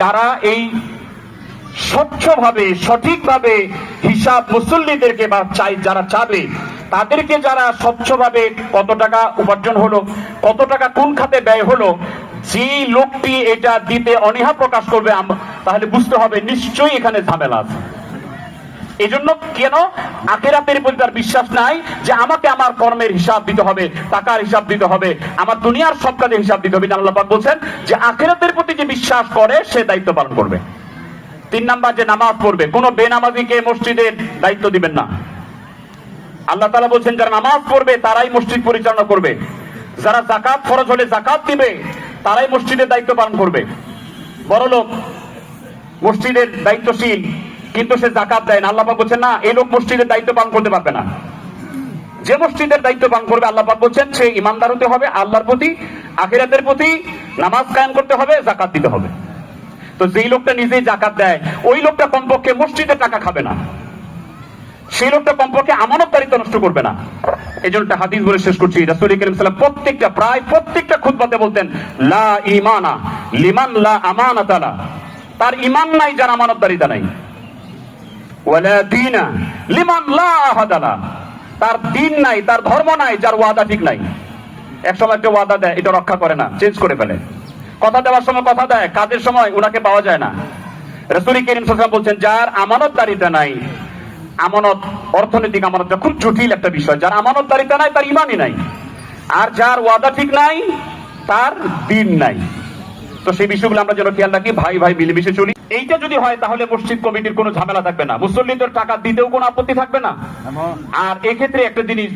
যারা এই স্বচ্ছভাবে সঠিকভাবে হিসাব মুসল্লিদেরকে বা যারা চাবে তাদেরকে যারা স্বচ্ছভাবে কত টাকা উপার্জন হলো, কত টাকা কোন খাতে ব্যয় হলো, যে লোকটি এটা দিতে অনীহা প্রকাশ করবে তাহলে বুঝতে হবে নিশ্চয়ই এখানে ঝামেলা আছে। এজন্য কেন আখিরাতের প্রতি তার বিশ্বাস নাই যে আমাকে আমার কর্মের হিসাব দিতে হবে, টাকার হিসাব দিতে হবে, আমার দুনিয়ার সব কাজের হিসাব দিতে হবে। আল্লাহ পাক বলছেন যে আখিরাতের প্রতি যে বিশ্বাস করে সে দায়িত্ব পালন করবে। 3 নাম্বার, যে নামাজ পড়বে, কোন বেনামাজিকে মসজিদের দায়িত্ব দিবেন না। আল্লাহ তাআলা বলছেন যারা নামাজ পড়বে তারাই মসজিদ পরিচালনা করবে, যারা যাকাত ফরজ হলে যাকাত দিবে তারাই মসজিদের দায়িত্ব পালন করবে। বড়লোক মসজিদের দায়িত্বশীল কিন্তু সে যাকাত দেয় না, আল্লাহ পাক বলছেন না, এই লোক মসজিদের দায়িত্ব পালন করতে পারবে না। যে মসজিদের দায়িত্ব পালন করবে আল্লাহ পাক বলছেন সে ইমানদার হতে হবে, আল্লাহর প্রতি আখিরাতের প্রতি নামাজ কায়েম করতে হবে, যাকাত দিতে হবে। তো যেই লোকটা নিজেই যাকাত দেয় ওই লোকটা কমপক্ষে মসজিদের টাকা খাবে না, সেই লোকটা কমপক্ষে আমানতদারিত্ব নষ্ট করবে না। এই জন্য একটা হাদিস বলে শেষ করছি। রাসূল কারীম সাল্লাল্লাহু আলাইহি ওয়াসাল্লাম প্রায় প্রত্যেকটা খুতবাতে বলতেন লা ঈমানা লিমান লা আমানাতা লা, তার ঈমান নাই যার আমানতদারিতা নাই। ওয়ালা দীনা লিমান লা আহাদা লা, তার দ্বীন নাই, তার ধর্ম নাই যার ওয়াদা ঠিক নাই। এক সময় একটা ওয়াদা দেয়, এটা রক্ষা করে না, চেঞ্জ করে ফেলে। কথা দেওয়ার সময় কথা দেয়, কাজের সময় ওনাকে পাওয়া যায় না। রাসূল কারীম সাল্লাল্লাহু আলাইহি ওয়াসাল্লাম বলছেন যার আমানতদারিতা নাই, আমানত অর্থনৈতিক আমানতটা খুব জটিল একটা বিষয়, যার আমানতদারিতা নাই তার ঈমানই নাই, আর যার ওয়াদা ঠিক নাই তার দ্বীন নাই। তো সেই বিষয়গুলো আমরা যেন খেয়াল রাখি, ভাই ভাই মিলেমিশে চলি। এইটা যদি হয় তাহলে মসজিদ কমিটির কোনো ঝামেলা থাকবে না, মুসল্লিদের টাকা দিতেও কোনো আপত্তি থাকবে না। আর এক্ষেত্রে একটা জিনিস